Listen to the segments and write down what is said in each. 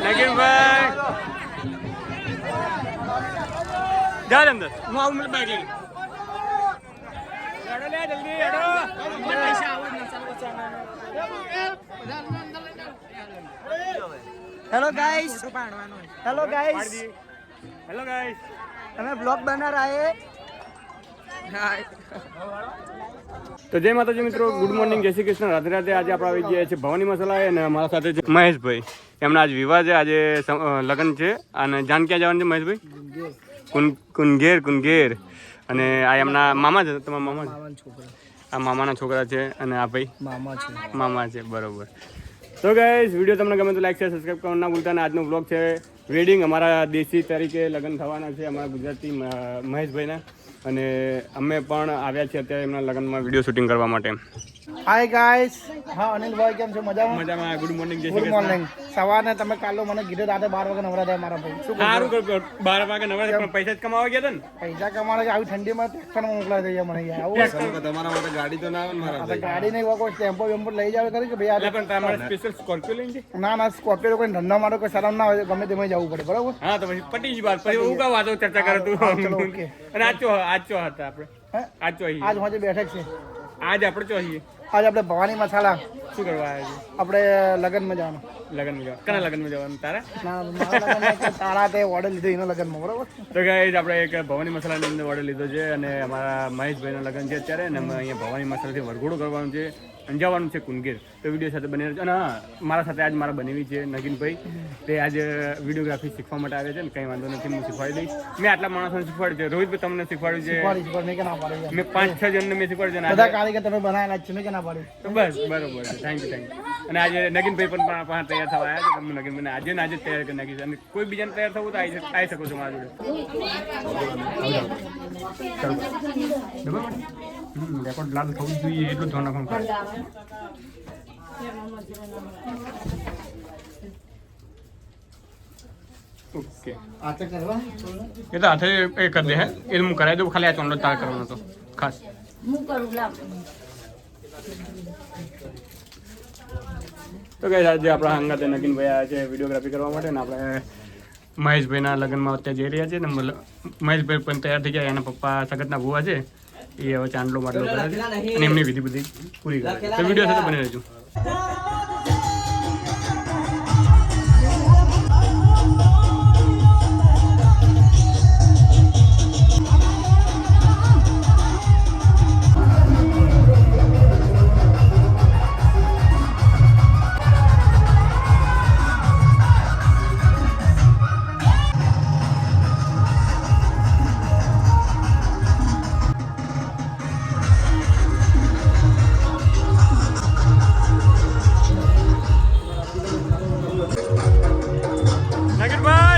નગીનભાઈ જા અંદર હું આવું મને બાઈક લઈને જલ્દી hello guys hello guys hello guys हमें ब्लॉग बना रहा है તો જય માતાજી મિત્રો, ગુડ મોર્નિંગ, જય શ્રી કૃષ્ણ, રાધે રાધે. આજે આપણે આવી ગયા છે ભવાની મસાલા અને મારા સાથે છે મહેશભાઈ. એમના આજ વિવાહ છે, આજે લગ્ન છે. અને જાન ક્યાં જવાનું છે મહેશભાઈ? કુનગેર. અને આ એમના મામા છે, તમારા મામા છે? આ મામાના છોકરા છે. અને આ ભાઈ મામા છે, બરોબર. તો ગાઈસ, વિડીયો તમને ગમે તો લાઈક શેર સબસ્ક્રાઈબ કરવાનું ના ભૂલતા. અને આજનો બ્લોગ છે વેડિંગ. અમારા દેશી તરીકે લગ્ન થવાના છે અમારા ગુજરાતી મહેશભાઈના. અને અમે પણ આવ્યા છીએ અત્યારે એમના લગ્નમાં વિડીયો શૂટિંગ કરવા માટે. Hi guys. हाँ अनिलભાઈ કેમ છો? મજામાં? મજામાં. Good morning. Good morning. સવારને તમે કાલો મને કીધું રાતે 12 વાગે નવરા થાય મારા ભાઈ. શું સારું કર્યું, 12 વાગે નવરા પણ પૈસા જ કમાવા ગયા હતા ને. પૈસા કમાવા આવી ઠંડીમાં ટ્રેક્ટરમાં મોકલા દઈએ મને યાર. આવું તમારા માટે ગાડી તો ના આવે ને મારા આ ગાડી નહીં કોઈ ટેમ્પો વેમ્પો લઈ જાવ કરી કે ભાઈ પણ તમારે સ્પેશિયલ સ્કોર્પિયો લઈને છે? ના સ્કોર્પિયો કોઈ ધંધા માટે કોઈ શરમ ના હોય ગમે તેમાં જવું પડે, બરોબર? હા તો પછી પટી જ વાત. પછી હું કા વાતો ચર્ચા કરે તું? ચલો ઓકે. અને આજ હતા આપણે. આજ ચોહી આજ આજે બેઠક છે. આજ આપણે ચોહીએ. આજ આપણે ભવાની મસાલા શું કરવા આવ્યા છે? આપણે લગ્નમાં જવાનું. લગ્નમાં જવાનું? કના લગ્નમાં જવાનું તારા? ના મારા લગ્નમાં તાળા તે ઓર્ડર લીધો એનો લગ્નમાં, બરોબર? તો ગાઈસ, આપણે એક ભવાની મસાલાની અંદર ઓર્ડર લીધો છે. અને અમારા મહેશભાઈના લગ્ન છે અત્યારે. અને અમે અહીંયા ભવાની મસાલાથી વરઘોડો કરવાનું છે અને જવાનું છે કુનગેર. તો વિડીયો સાથે બની રહેજો. અને હા, મારા સાથે આજ મારા બનેવી છે નગીનભાઈ. તે આજે વિડીયોગ્રાફી શીખવા માટે આવે છે ને. કંઈ વાંધો નથી, હું શીખવાડી દઈશ. મેં આટલા માણસોને શીખવાડ્યું છે. રોહિતભાઈ તમને શીખવાડ્યું છે. મેં કે ના પાડી. મેં 5-6 જણને મેં શીખવાડ્યું છે. બધા કારીગર તમે બનાવેલા છે, મેં કે ના પાડી. તો બસ બરોબર છે. Thank you. અને આજે નગીનભાઈ પણ પાસે તૈયાર થવા આવ્યા છે. તમે નગીનભાઈને આજે ને આજે જ તૈયાર કરી નાખીશ. અને કોઈ બીજાને તૈયાર થવું તો આવી શકો છો મારા જોડે. રેકોર્ડ લાલ થવું જોઈએ એટલું ધ્યાન રાખવાનું. ઓકે, આચર કરવા એ તો હાથે એ કરી દે. હે એ હું કરાવી દઉં. ખાલી આ ચોંડો તાર કરવાનો હતો ખાસ. તો કઈ આજે આપણા હંગાતે નગીનભાઈ આવ્યા છે વિડીયોગ્રાફી કરવા માટે. ને આપણે મહેશભાઈના લગ્નમાં અત્યારે જઈ રહ્યા છે. ને મહેશભાઈ પણ તૈયાર થઈ ગયા. એના પપ્પા સગતના ભુવા છે, એ હવે ચાંદલો માટલો કરે છે અને એમની વિધિ બધી પૂરી કરે છે. તો વિડીયો સાથે બની રહેજો.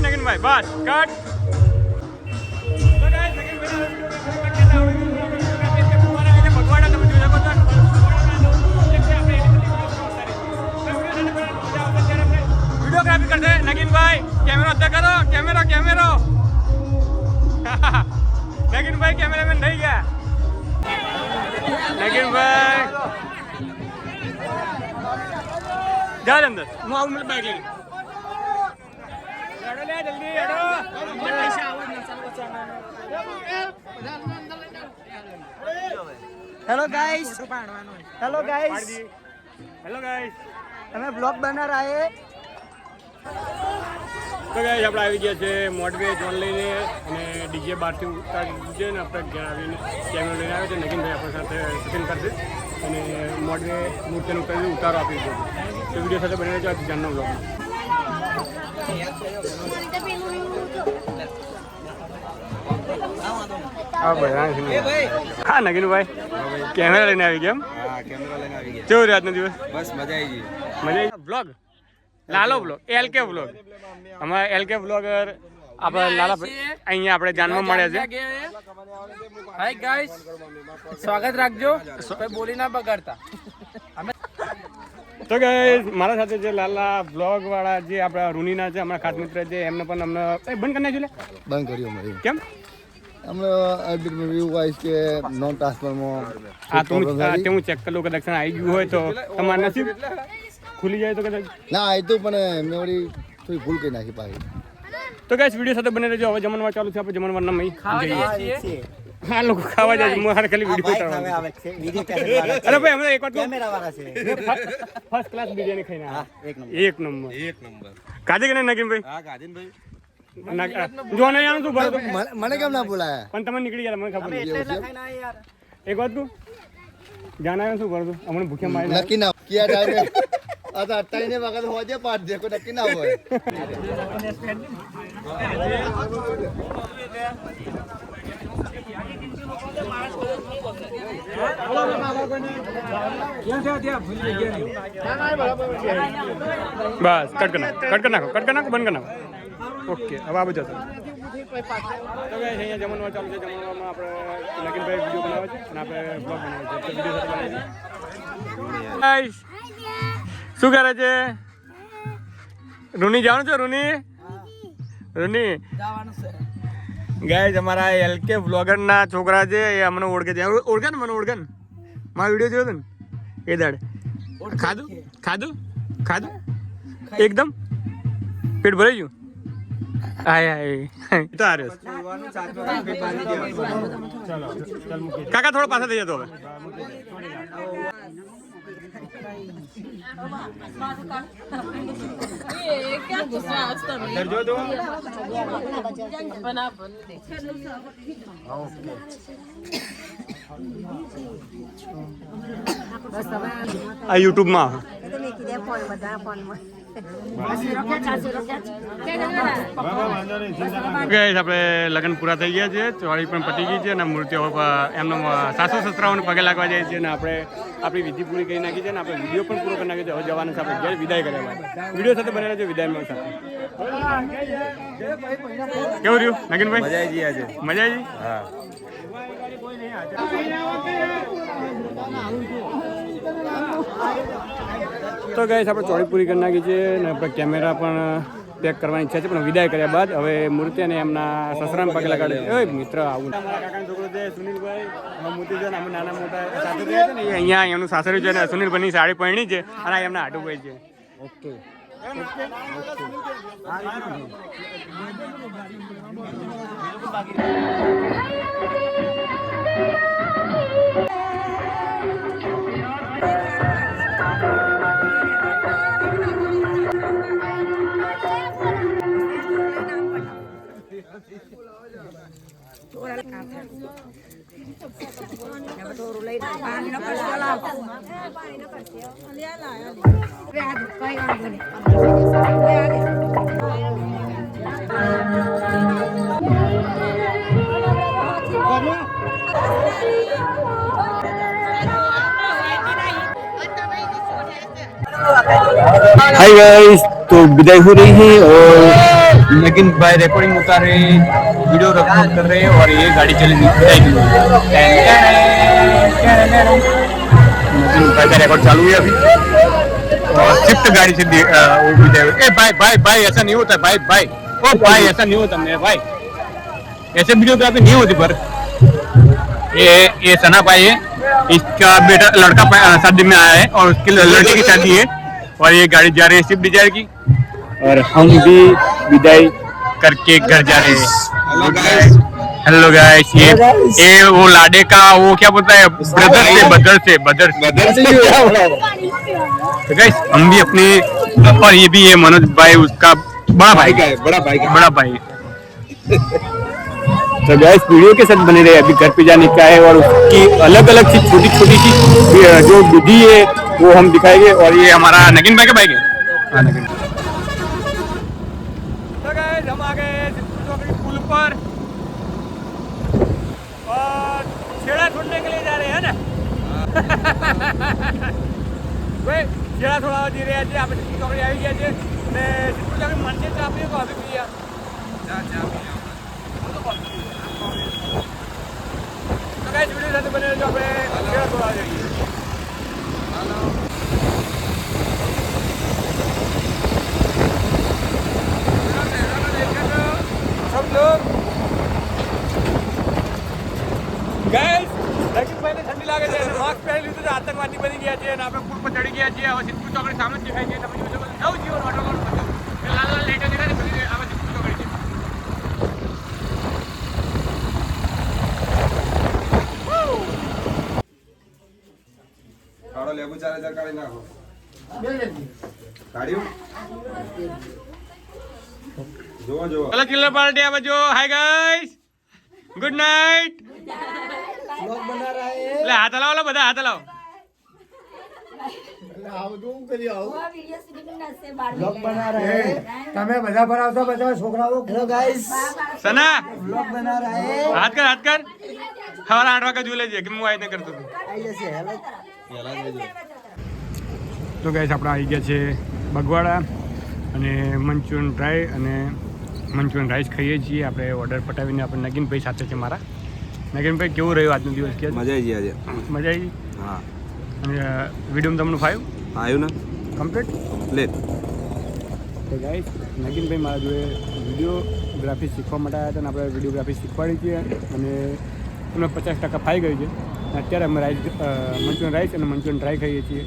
નગીનભાઈ બસ કટ. વિડીયોગ્રાફી કરશે નગીનભાઈ. કેમેરો અત્યારે કરો. કેમેરો નગીનભાઈ કેમેરામેન થઈ ગયા. નગીનભાઈ જા અંદર હું આવું મને બાઈક લઈને જલ્દી हेलो गाइस हेलो गाइस हमें ब्लॉग बना रहा है. તો ગાઈસ, આપણે આવી ગયા છે મોડવે જોન લઈને. અને ડીજે બહારથી ઉતારી દીધું છે. ને આપણે ઘેર આવીને કેમેરો લઈને આવે છે. નગીનભાઈ આપણા સાથે શૂટિંગ કરશે. અને મોડવે મૂર્તિનું કરી ઉતારો આપી દીધો. તો વિડીયો સાથે બની રહેજો જાનનો બ્લોગમાં. હા નગીનભાઈ કેમેરા લઈને આવી ગયા. હા, કેમેરા લઈને આવી ગયા. કેવું રહ્યો આજનો દિવસ? બસ મજા આવી ગઈ. Blog Lalo blog LK blog. અમારા LK બ્લોગર આપણે લાલા અહીંયા આપણે જાણવા મળ્યા છે. हाय गाइस स्वागत રાખજો. કોઈ બોલી ના બગાડતા. તો ગાઈસ, મારા સાથે જે લાલા બ્લોગ વાળા જે આપણા રૂનીના છે, અમારા ખાસ મિત્ર છે, એમને પણ અમને બંધ કરી નાખ્યું. બંધ કર્યો મારી. કેમ? હમણાં વ્યૂ વાઇસ કે નોન ટ્રાન્સફરમાં હા તો હું ચેક કરું કદાચ આવી ગયું હોય તો તમારું નસીબ ખુલી જાય તો કદાચ. ના એ તો પણ મેં વળી થોડી ભૂલ કરી નાખી પાછી. તો ગાઈસ વિડીયો સાથે બને રહેજો. હવે જમણવાર ચાલુ છે, આપણે જમણવાર ના મહી ખાવા જઈએ છીએ. હા લોકો ખાવા જાય છે. મારે ખાલી વિડીયો ઉતારવાનો. અરે ભાઈ અમે એક વાર ફર્સ્ટ ક્લાસ બિરયાની ખાઈને આવ્યા. એક નંબર કાજે કે નહીં નગીન ભાઈ? જો નહીં આનું શું ભરતું મને કેમ ના બોલાયા? પણ તમે નીકળી ગયા મને ખબર નથી. એક વાત તું જાણ આવ્યો શું ભરતું હમણાં ભૂખ્યા મારી નક્કી ના કિયા ટાઈમે आता 8 વખત હોજે પાડ દે કોઈ નક્કી ના હોય. બસ કટ કરી નાખો બંધ કરી નાખો. ઓકે હવે આ બધું તો અહીંયા જમણવાર ચાલુ છે. જમણવારમાં આપણે નગીનભાઈ વિડીયો બનાવે છે અને આપણે બ્લોગ બનાવે છે. તો વિડીયો સાથે બનાવીએ. શું કરે છે રૂની? જવાનું છે રૂની ગાઈસ અમારા એલકે વ્લોગર ના છોકરા છે એ અમને ઓળખે છે. ઓળખે ને મને ઓળખે ને મારો વિડીયો જોયો હતો ને એ દાડે. ખાધું એકદમ પેટ ભરાઈ ગયું. આય તો આ રહ્યો કાકા થોડો પાછા થઈ જતો હવે. આ યુટ્યુબ માં આપણે લગ્ન પૂરા થઈ ગયા છે. ચોળી પણ પતી ગઈ છે અને મૂર્તિઓ એમનો સાસુ સસરાઓને પગે લાગવા જાય છે અને આપણે આપણી વિધિ પૂરી કરી નાખી છે અને આપણે વિડીયો પણ પૂરો કરી નાખ્યો છે. હવે જવાનું છે આપણે ઘેર વિદાય કર્યા વિડીયો સાથે બનેલા છે વિદાયમાં સાથે. કેવું રહ્યું નગીનભાઈ? મજા આવી આજે. મજા આવી? હા. તો ગાઈસ આપણે ચોળી પૂરી કરી નાખી છે અને આપણે કેમેરા પણ પેક કરવાની ઈચ્છા છે પણ વિદાય કર્યા બાદ હવે મૂર્તિ અને એમના સસરાને પગે લગાડે. મિત્ર આવું અમારા કાકાનો છોકરો છે સુનિલભાઈ મોતીજન અમે નાના મોટા સાથે રહે છે ને એ અહીંયા એમનું સાસરું છે ને સુનિલભાઈની સાડી પહેણી છે અને એમના આટુભાઈ છે. ઓકે हाय गाइस, तो विदाई हो रही है और नगिन भाई रिकॉर्डिंग उतार रहे हैं, वीडियो रिकॉर्ड कर रहे हैं और ये गाड़ी चलेगी विदाई के लिए. नगिन भाई का रिकॉर्ड चालू है अभी और शिफ्ट गाड़ी से वो विदाई. ए भाई ऐसा नहीं होता भाई. ओ भाई ऐसा नहीं होता मेरे भाई, ऐसे वीडियोग्राफी नहीं होती. पर ये सना भाई है, इसका बेटा लड़का शादी में आया है और उसकी लड़की की शादी है और ये गाड़ी जा रही है स्विफ्ट डिजायर की और हम भी विदाई करके घर जा रहे हैं. हेलो गाइस, ये वो लाडे का वो क्या बोलता है ब्रदर से तो गाइस हम भी अपने और ये भी है मनोज भाई उसका बड़ा भाई. तो गाइस वीडियो के साथ बने रहे. अभी घर पे जाने का है और उसकी अलग अलग सी छोटी छोटी सी जो विधि है वो हम दिखाएंगे. और ये हमारा नगिन भाई का बाइक है. हाँ नगिन. तो गाइस हम आ गए पुल पर और छेड़ा छोड़ने के लिए जा रहे हैं ना. भाई छेड़ा थोड़ा दी रहे थे आप ચોકડી આવી ગયા છે અને સિદ્ધપુર ચોકડી મંદિર તો આપણે આવી ગયા. તો ગાઈસ વિડિયો સાથે બને રહેજો. આપણે છેડા થોડા જઈએ. सब लोग गाइस નગીનભાઈને ઠંડી લાગે છે અને માસ્ક પહેરી લીધું છે. આતંકવાદી બની ગયા છે અને આપણે પુલ પર ચડી ગયા છીએ. હવે સિદ્ધપુર ચોકડી સામે જ દેખાય છે. તમે જોઈ શકો નવજીવન વાટરફોલ લાલ લાલ લાઈટ 4,000 કાઢી નાખો. કાઢ્યું? જોવો જોવો. ચલો કિલ્લો પાર્ટી આ બાજુ. Hi guys, good night. એટલે હાથ હલાવો લો બધા, હાથ હલાવો. તમે બધા ભરાવશો બધા છોકરાઓ. હેલો ગાઈસ, સના બ્લોગ બના રહા હે. હાથ કર, હાથ કર. સવારે 8 વાગે જોઈ લેજે કે હું આઈને કરતો હતો. આઈ જશે. હેલો તો ગાઈસ આપણે આવી ગયા છે બગવાડા અને મંચુરિયન ડ્રાય અને મંચુરિયન રાઈસ ખાઈએ છીએ. આપણે ઓર્ડર પટાવીને આપણે નગીનભાઈ સાથે છે મારા. નગીનભાઈ કેવું રહ્યું આજનો દિવસ? કે મજા આવી ગઈ આજે. મજા આવી? હા અને વિડીયો તમને ફાવ્યું? આવ્યું ને કમ્પ્લીટ? પ્લેટ. તો ગાઈસ નગીનભાઈ મારા જોડે વિડીયોગ્રાફી શીખવા માટે આવ્યા હતા અને આપણે વિડીયોગ્રાફી શીખવાડી છીએ અને એમને 50% ફાઈ ગયું છે. અત્યારે અમે મંચુરિયન રાઈસ અને મંચુરિયન ડ્રાય ખાઈએ છીએ.